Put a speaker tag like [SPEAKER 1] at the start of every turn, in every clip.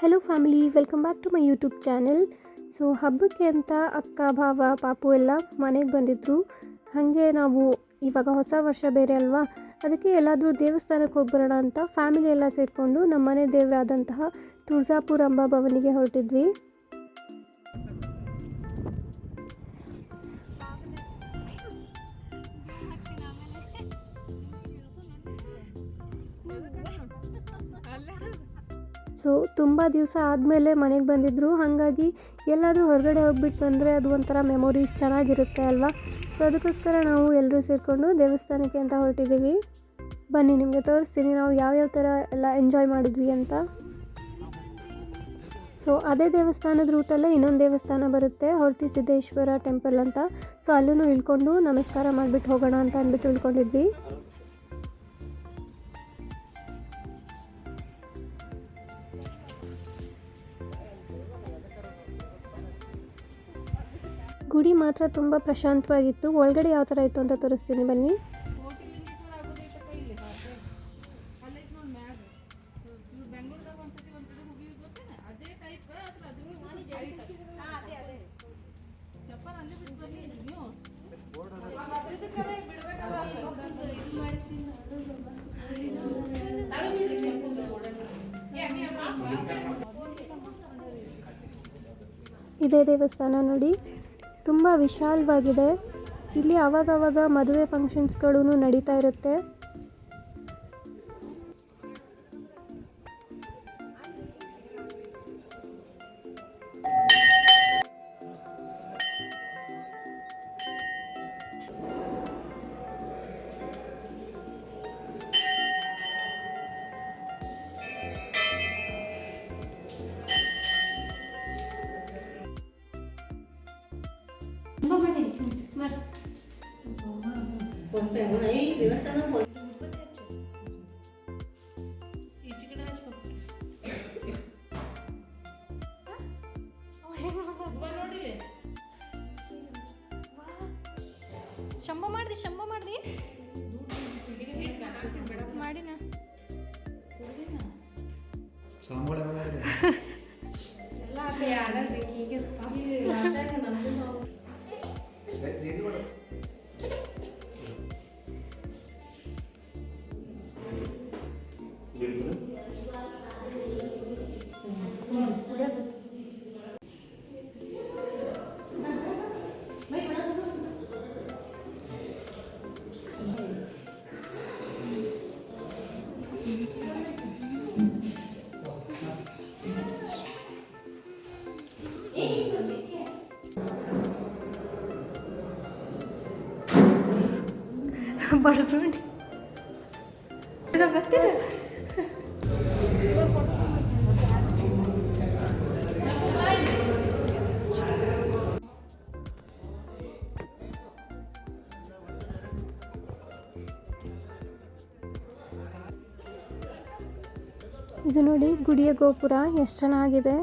[SPEAKER 1] Hello family, welcome back to my YouTube channel. So ಹಬ್ಬಕ್ಕೆ ಅಂತ ಅಕ್ಕ, ಭಾವ, ಪಾಪು ಎಲ್ಲ ಮನೆಗೆ ಬಂದಿದ್ದರು. ಹಾಗೆ ನಾವು ಇವಾಗ ಹೊಸ ವರ್ಷ ಬೇರೆ ಅಲ್ವಾ, ಅದಕ್ಕೆ ಎಲ್ಲಾದರೂ ದೇವಸ್ಥಾನಕ್ಕೆ ಹೋಗ್ಬರೋಣ ಅಂತ ಫ್ಯಾಮಿಲಿ ಎಲ್ಲ ಸೇರಿಕೊಂಡು ನಮ್ಮ ಮನೆ ದೇವರಾದಂತಹ ತುಳಜಾಪುರ ಅಂಬಾ ಭವನಿಗೆ ಹೊರಟಿದ್ವಿ. ಸೊ ತುಂಬ ದಿವಸ ಆದಮೇಲೆ ಮನೆಗೆ ಬಂದಿದ್ದರು. ಹಾಗಾಗಿ ಎಲ್ಲಾದರೂ ಹೊರಗಡೆ ಹೋಗ್ಬಿಟ್ಟು ಬಂದರೆ ಅದು ಒಂಥರ ಮೆಮೊರೀಸ್ ಚೆನ್ನಾಗಿರುತ್ತೆ ಅಲ್ವಾ. ಸೊ ಅದಕ್ಕೋಸ್ಕರ ನಾವು ಎಲ್ಲರೂ ಸೇರಿಕೊಂಡು ದೇವಸ್ಥಾನಕ್ಕೆ ಅಂತ ಹೊರಟಿದ್ದೀವಿ. ಬನ್ನಿ ನಿಮಗೆ ತೋರಿಸ್ತೀನಿ ನಾವು ಯಾವ್ಯಾವ ಥರ ಎಲ್ಲ ಎಂಜಾಯ್ ಮಾಡಿದ್ವಿ ಅಂತ. ಸೊ ಅದೇ ದೇವಸ್ಥಾನದ ರೂಟಲ್ಲೇ ಇನ್ನೊಂದು ದೇವಸ್ಥಾನ ಬರುತ್ತೆ, ಹೊರ್ತಿ ಸಿದ್ದೇಶ್ವರ ಟೆಂಪಲ್ ಅಂತ. ಸೊ ಅಲ್ಲೂ ಇಳ್ಕೊಂಡು ನಮಸ್ಕಾರ ಮಾಡಿಬಿಟ್ಟು ಹೋಗೋಣ ಅಂತ ಅಂದ್ಬಿಟ್ಟು ಇಳ್ಕೊಂಡಿದ್ವಿ. ಗುಡಿ ಮಾತ್ರ ತುಂಬ ಪ್ರಶಾಂತವಾಗಿತ್ತು. ಒಳಗಡೆ ಯಾವ ಥರ ಇತ್ತು ಅಂತ ತೋರಿಸ್ತೀನಿ ಬನ್ನಿ. ಇದೇ ದೇವಸ್ಥಾನ ನೋಡಿ, ತುಂಬ ವಿಶಾಲವಾಗಿದೆ. ಇಲ್ಲಿ ಆವಾಗವಾಗ ಮದುವೆ ಫಂಕ್ಷನ್ಸ್ಗಳೂ ನಡೀತಾ ಇರುತ್ತೆ.
[SPEAKER 2] ಶಂಭು ಮಾಡ್ದಿ ಮಾಡಿನ ಬಡ್ಸೋಣಿ ಗೊತ್ತಿಲ್ಲ.
[SPEAKER 1] ಇದು ನೋಡಿ ಗುಡಿಯ ಗೋಪುರ ಎಷ್ಟು ಚೆನ್ನಾಗಿದೆ.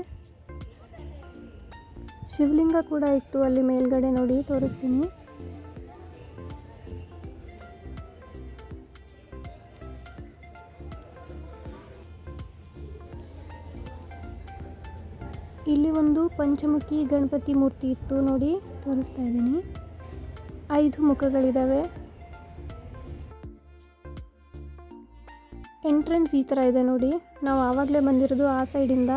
[SPEAKER 1] ಶಿವಲಿಂಗ ಕೂಡ ಇತ್ತು ಅಲ್ಲಿ ಮೇಲ್ಗಡೆ ನೋಡಿ, ತೋರಿಸ್ತೀನಿ. ಇಲ್ಲಿ ಒಂದು ಪಂಚಮುಖಿ ಗಣಪತಿ ಮೂರ್ತಿ ಇತ್ತು ನೋಡಿ, ತೋರಿಸ್ತಾ ಇದ್ದೀನಿ. 5 ಮುಖಗಳಿದ್ದಾವೆ. ಎಂಟ್ರೆನ್ಸ್ ಈ ಥರ ಇದೆ ನೋಡಿ. ನಾವು ಆವಾಗಲೇ ಬಂದಿರೋದು ಆ ಸೈಡಿಂದ.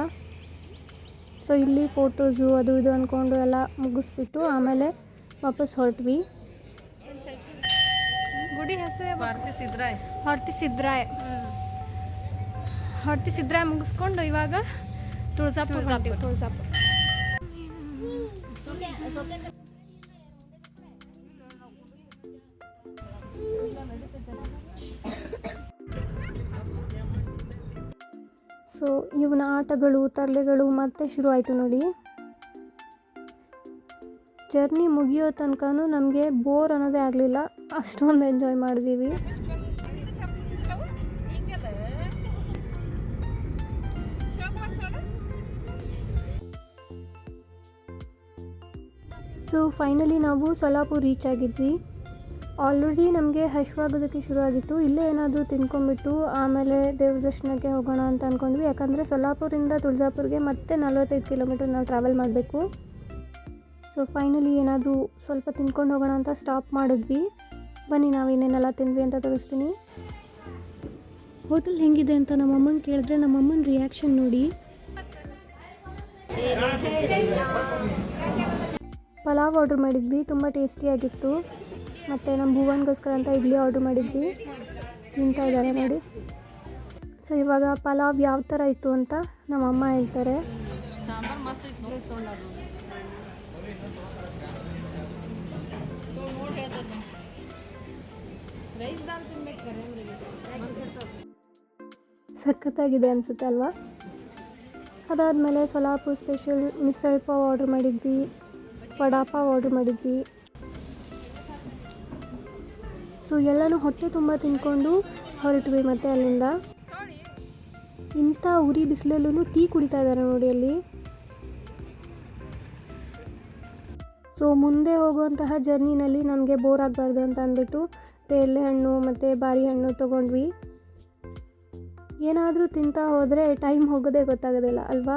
[SPEAKER 1] ಸೊ ಇಲ್ಲಿ ಫೋಟೋಸು ಅದು ಇದು ಅಂದ್ಕೊಂಡು ಎಲ್ಲ ಮುಗಿಸ್ಬಿಟ್ಟು ಆಮೇಲೆ ವಾಪಸ್ ಹೊರಟ್ವಿ.
[SPEAKER 2] ಗುಡಿ ಹೆಸರೇ ಹೊರ್ತಿ ಸಿದ್ರಾಯ ಮುಗಿಸ್ಕೊಂಡು ಇವಾಗ ತುಳಜಾಪುರ.
[SPEAKER 1] ಸೊ ಇವನ ಆಟಗಳು, ತರಲೆಗಳು ಮತ್ತೆ ಶುರು ಆಯಿತು ನೋಡಿ. ಜರ್ನಿ ಮುಗಿಯೋ ತನಕನೂ ನಮಗೆ ಬೋರ್ ಅನ್ನೋದೇ ಆಗಲಿಲ್ಲ, ಅಷ್ಟೊಂದು ಎಂಜಾಯ್ ಮಾಡಿದ್ದೀವಿ. ಸೊ ಫೈನಲಿ ನಾವು ಸೊಲ್ಲಾಪುರ ರೀಚ್ ಆಗಿದ್ವಿ. ಆಲ್ರೆಡಿ ನಮಗೆ ಹಶ್ವಾಗೋದಕ್ಕೆ ಶುರುವಾಗಿತ್ತು. ಇಲ್ಲೇ ಏನಾದರೂ ತಿನ್ಕೊಂಬಿಟ್ಟು ಆಮೇಲೆ ದೇವ್ರ ದರ್ಶನಕ್ಕೆ ಹೋಗೋಣ ಅಂತ ಅಂದ್ಕೊಂಡ್ವಿ. ಯಾಕಂದರೆ ಸೊಲ್ಲಾಪುರಿಂದ ತುಳಜಾಪುರ್ಗೆ ಮತ್ತೆ 45 ಕಿಲೋಮೀಟರ್ ನಾವು ಟ್ರಾವೆಲ್ ಮಾಡಬೇಕು. ಸೊ ಫೈನಲಿ ಏನಾದರೂ ಸ್ವಲ್ಪ ತಿನ್ಕೊಂಡು ಹೋಗೋಣ ಅಂತ ಸ್ಟಾಪ್ ಮಾಡಿದ್ವಿ. ಬನ್ನಿ ನಾವು ಏನೇನೆಲ್ಲ ತಿಂದ್ವಿ ಅಂತ ತೋರಿಸ್ತೀನಿ. ಹೋಟೆಲ್ ಹೆಂಗಿದೆ ಅಂತ ನಮ್ಮಮ್ಮನ ಕೇಳಿದ್ರೆ ನಮ್ಮಮ್ಮನ ರಿಯಾಕ್ಷನ್ ನೋಡಿ. ಪಲಾವ್ ಆರ್ಡ್ರ್ ಮಾಡಿದ್ವಿ, ತುಂಬ ಟೇಸ್ಟಿಯಾಗಿತ್ತು. ಮತ್ತು ನಮ್ಮ ಭುವನ್ಗೋಸ್ಕರ ಅಂತ ಇಡ್ಲಿ ಆರ್ಡ್ರ್ ಮಾಡಿದ್ವಿ, ತಿಂತಾ ಇದ್ದಾರೆ ನೋಡಿ. ಸೊ ಇವಾಗ ಪಲಾವ್ ಯಾವ ಥರ ಇತ್ತು ಅಂತ ನಮ್ಮಮ್ಮ ಹೇಳ್ತಾರೆ. ಸಖತ್ತಾಗಿದೆ ಅನಿಸುತ್ತೆ ಅಲ್ವಾ. ಅದಾದಮೇಲೆ Solapur special missile pav order ಮಾಡಿದ್ವಿ, ವಡಾಪಾವ್ ಆರ್ಡ್ರ್ ಮಾಡಿದ್ವಿ. ಸೊ ಎಲ್ಲನೂ ಹೊಟ್ಟೆ ತುಂಬ ತಿಂದ್ಕೊಂಡು ಹೊರಟ್ವಿ ಮತ್ತೆ ಅಲ್ಲಿಂದ. ಇಂಥ ಉರಿ ಬಿಸಿಲಲ್ಲೂ ಟೀ ಕುಡಿತಾ ಇದ್ದಾರೆ ನೋಡಿ ಅಲ್ಲಿ. ಸೊ ಮುಂದೆ ಹೋಗುವಂತಹ ಜರ್ನಿನಲ್ಲಿ ನಮಗೆ ಬೋರ್ ಆಗಬಾರ್ದು ಅಂತ ಅಂದ್ಬಿಟ್ಟು ಪೇರಳೆ ಹಣ್ಣು ಮತ್ತು ಬಾರಿ ಹಣ್ಣು ತೊಗೊಂಡ್ವಿ. ಏನಾದರೂ ತಿಂತಾ ಹೋದರೆ ಟೈಮ್ ಹೋಗೋದೇ ಗೊತ್ತಾಗೋದಿಲ್ಲ ಅಲ್ವಾ,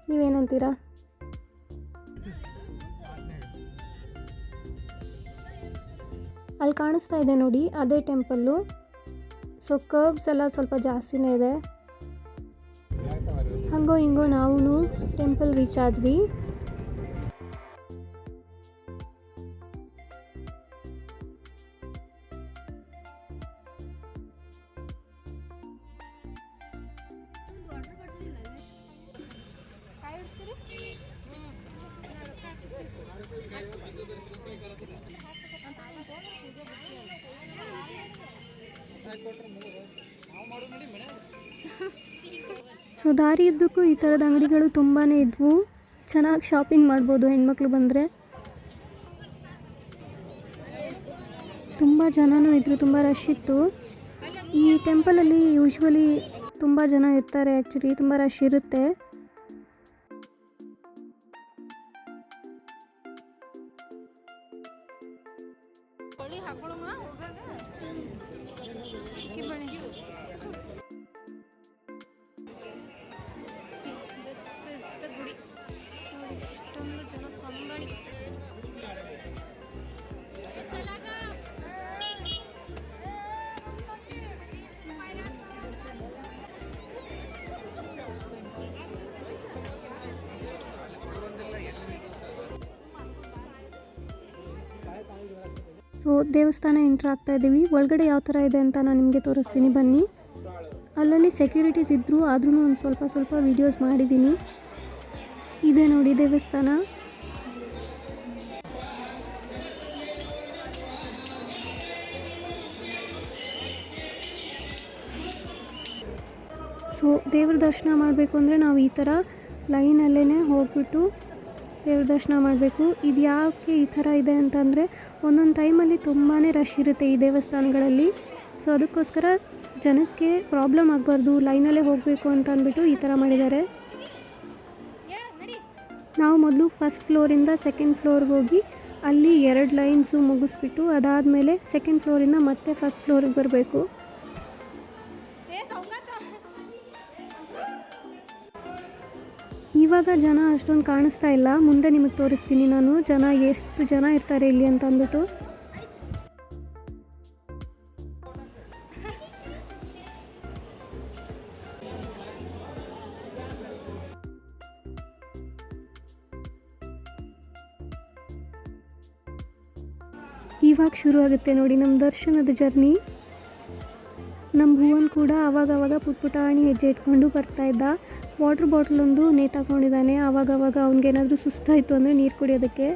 [SPEAKER 1] ನೀವೇನಂತೀರಾ? ಅಲ್ಲಿ ಕಾಣಿಸ್ತಾ ಇದೆ ನೋಡಿ, ಅದೇ ಟೆಂಪಲ್ಲು. ಸೊ ಕರ್ವ್ಸ್ ಎಲ್ಲ ಸ್ವಲ್ಪ ಜಾಸ್ತಿನೇ ಇದೆ. ಹಂಗೋ ಹಿಂಗೋ ನಾವು ಟೆಂಪಲ್ ರೀಚ್ ಆದ್ವಿ. ಸೊ ದಾರಿಯುದ್ದಕ್ಕೂ ಈ ಥರದ ಅಂಗಡಿಗಳು ತುಂಬಾ ಇದ್ವು. ಚೆನ್ನಾಗಿ ಶಾಪಿಂಗ್ ಮಾಡ್ಬೋದು ಹೆಣ್ಮಕ್ಳು ಬಂದರೆ. ತುಂಬ ಜನನೂ ಇದ್ದರು, ತುಂಬ ರಶ್ ಇತ್ತು. ಈ ಟೆಂಪಲಲ್ಲಿ ಯೂಶ್ವಲಿ ತುಂಬ ಜನ ಇರ್ತಾರೆ, ಆ್ಯಕ್ಚುಲಿ ತುಂಬ ರಶ್ ಇರುತ್ತೆ. ಸೊ ದೇವಸ್ಥಾನ ಎಂಟ್ರ್ ಆಗ್ತಾ ಇದ್ದೀವಿ. ಒಳಗಡೆ ಯಾವ ಥರ ಇದೆ ಅಂತ ನಾನು ನಿಮಗೆ ತೋರಿಸ್ತೀನಿ ಬನ್ನಿ. ಅಲ್ಲಲ್ಲಿ ಸೆಕ್ಯೂರಿಟೀಸ್ ಇದ್ದರು, ಆದ್ರೂ ಒಂದು ಸ್ವಲ್ಪ ವೀಡಿಯೋಸ್ ಮಾಡಿದ್ದೀನಿ. ಇದೆ ನೋಡಿ ದೇವಸ್ಥಾನ. ಸೊ ದೇವ್ರ ದರ್ಶನ ಮಾಡಬೇಕು ಅಂದರೆ ನಾವು ಈ ಥರ ಲೈನಲ್ಲೇ ಹೋಗ್ಬಿಟ್ಟು ದೇವ್ರ ದರ್ಶನ ಮಾಡಬೇಕು. ಇದು ಯಾಕೆ ಈ ಥರ ಇದೆ ಅಂತಂದರೆ ಒಂದೊಂದು ಟೈಮಲ್ಲಿ ತುಂಬಾ ರಶ್ ಇರುತ್ತೆ ಈ ದೇವಸ್ಥಾನಗಳಲ್ಲಿ. ಸೊ ಅದಕ್ಕೋಸ್ಕರ ಜನಕ್ಕೆ ಪ್ರಾಬ್ಲಮ್ ಆಗಬಾರ್ದು, ಲೈನಲ್ಲೇ ಹೋಗಬೇಕು ಅಂತ ಅಂದ್ಬಿಟ್ಟು ಈ ಥರ ಮಾಡಿದ್ದಾರೆ. ನಾವು ಮೊದಲು ಫಸ್ಟ್ ಫ್ಲೋರಿಂದ ಸೆಕೆಂಡ್ ಫ್ಲೋರ್ಗೆ ಹೋಗಿ ಅಲ್ಲಿ 2 ಲೈನ್ಸು ಮುಗಿಸ್ಬಿಟ್ಟು ಅದಾದಮೇಲೆ ಸೆಕೆಂಡ್ ಫ್ಲೋರಿಂದ ಮತ್ತೆ ಫಸ್ಟ್ ಫ್ಲೋರಿಗೆ ಬರಬೇಕು. ಇವಾಗ ಜನ ಅಷ್ಟೊಂದು ಕಾಣಿಸ್ತಾ ಇಲ್ಲ, ಮುಂದೆ ನಿಮಗೆ ತೋರಿಸ್ತೀನಿ ನಾನು ಜನ ಎಷ್ಟು ಜನ ಇರ್ತಾರೆ ಇಲ್ಲಿ ಅಂತ ಅಂದ್ಬಿಟ್ಟು. ಇವಾಗ ಶುರು ಆಗುತ್ತೆ ನೋಡಿ ನಮ್ಮ ದರ್ಶನದ ಜರ್ನಿ. ನಮ್ಮ ಭುವನ್ ಕೂಡ ಆವಾಗವಾಗ ಪುಟಾಣಿ ಹೆಜ್ಜೆ ಇಟ್ಕೊಂಡು ಬರ್ತಾ ಇದ್ದ. ವಾಟ್ರ್ ಬಾಟ್ಲ್ ಒಂದು ನೇತಾಕೊಂಡಿದ್ದಾನೆ. ಆವಾಗವಾಗ ಅವ್ನಿಗೇನಾದರೂ ಸುಸ್ತಾಯಿತು ಅಂದರೆ ನೀರು ಕುಡಿಯೋದಕ್ಕೆ.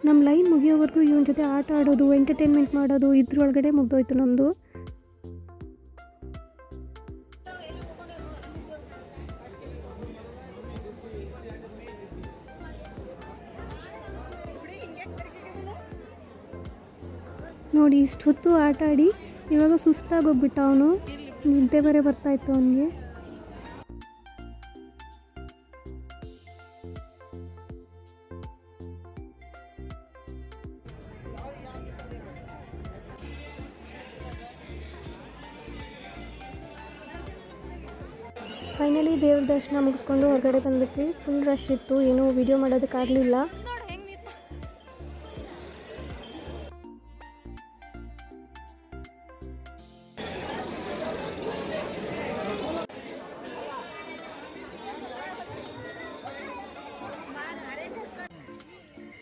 [SPEAKER 1] ನಮ್ಮ ಲೈನ್ ಮುಗಿಯೋವರೆಗೂ ಇವನ ಜೊತೆ ಆಟ ಆಡೋದು, ಎಂಟರ್ಟೈನ್ಮೆಂಟ್ ಮಾಡೋದು ಇದ್ರೊಳಗಡೆ ಮುಗ್ದೋಯ್ತು ನಮ್ಮದು. ನೋಡಿ ಇಷ್ಟು ಹೊತ್ತು ಆಟ ಆಡಿ ಇವಾಗ ಸುಸ್ತಾಗೋಗ್ಬಿಟ್ಟ ಅವನು. ನಿದ್ದೆ ಬೇರೆ ಬರ್ತಾಯಿತ್ತು ಅವನಿಗೆ. ಫೈನಲಿ ದೇವ್ರ ದರ್ಶನ ಮುಗಿಸ್ಕೊಂಡು ಹೊರಗಡೆ ಬಂದ್ಬಿಟ್ವಿ. ಫುಲ್ ರಶ್ ಇತ್ತು, ಏನೂ ವಿಡಿಯೋ ಮಾಡೋದಕ್ಕಾಗಲಿಲ್ಲ.
[SPEAKER 2] ನೋಡು ಹೆಂಗೆ ನಿಂತ.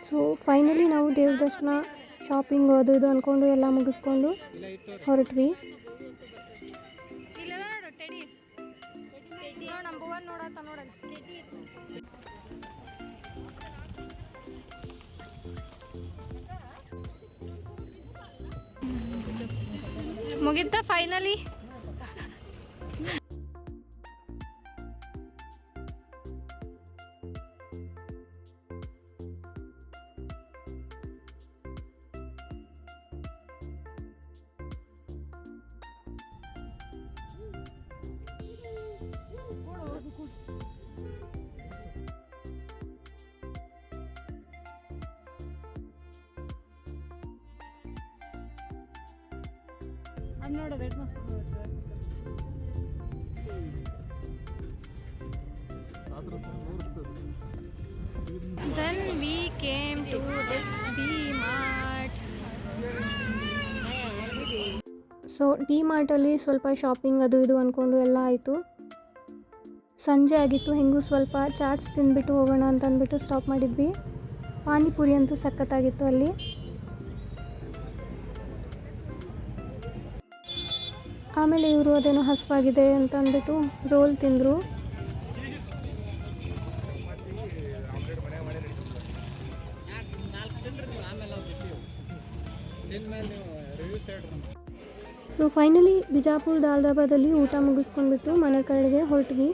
[SPEAKER 1] ಸೊ ಫೈನಲಿ ನಾವು ದೇವ್ರ ದರ್ಶನ, ಶಾಪಿಂಗ್ ಅದು ಇದು ಅಂದ್ಕೊಂಡು ಎಲ್ಲ ಮುಗಿಸ್ಕೊಂಡು ಹೊರಟ್ವಿ.
[SPEAKER 2] ಇಲ್ಲೆಲ್ಲ ನೋಡು ಟೆಡಿ ನೋಡು ನಮ್ಮ ಭುವನ್ ನೋಡತ್ತ ನೋಡಲ್ಲಿ ಮುಗಿತಾ finally. Then we came to this D-Mart.
[SPEAKER 1] So ಡಿ-ಮಾರ್ಟಲ್ಲಿ ಸ್ವಲ್ಪ ಶಾಪಿಂಗ್ ಅದು ಇದು ಅಂದ್ಕೊಂಡು ಎಲ್ಲ ಆಯಿತು. ಸಂಜೆ ಆಗಿತ್ತು, ಹೆಂಗೂ ಸ್ವಲ್ಪ ಚಾಟ್ಸ್ ತಿಂದ್ಬಿಟ್ಟು ಹೋಗೋಣ ಅಂತ ಅಂದ್ಬಿಟ್ಟು ಸ್ಟಾಪ್ ಮಾಡಿದ್ವಿ. ಪಾನಿಪುರಿ ಅಂತೂ ಸಖತ್ತಾಗಿತ್ತು ಅಲ್ಲಿ. ಆಮೇಲೆ ಇವರು ಅದೇನೋ ಹಸುವಾಗಿದೆ ಅಂತ ಅಂದ್ಬಿಟ್ಟು ರೋಲ್ ತಿಂದರು. ಸೊ ಫೈನಲಿ ಬಿಜಾಪುರ ದಾಲ್ದಾಬಾದಲ್ಲಿ ಊಟ ಮುಗಿಸ್ಕೊಂಡ್ಬಿಟ್ಟು ಮನೆ ಕಡೆಗೆ ಹೊರಟ್ವಿ.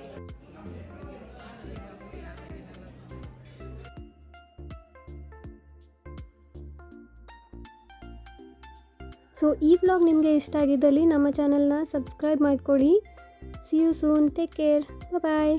[SPEAKER 1] ಸೊ ಈ ವ್ಲಾಗ್ ನಿಮಗೆ ಇಷ್ಟ ಆಗಿದ್ದಲ್ಲಿ ನಮ್ಮ ಚಾನಲ್ನ ಸಬ್ಸ್ಕ್ರೈಬ್ ಮಾಡ್ಕೊಳ್ಳಿ. See you soon, take care, bye.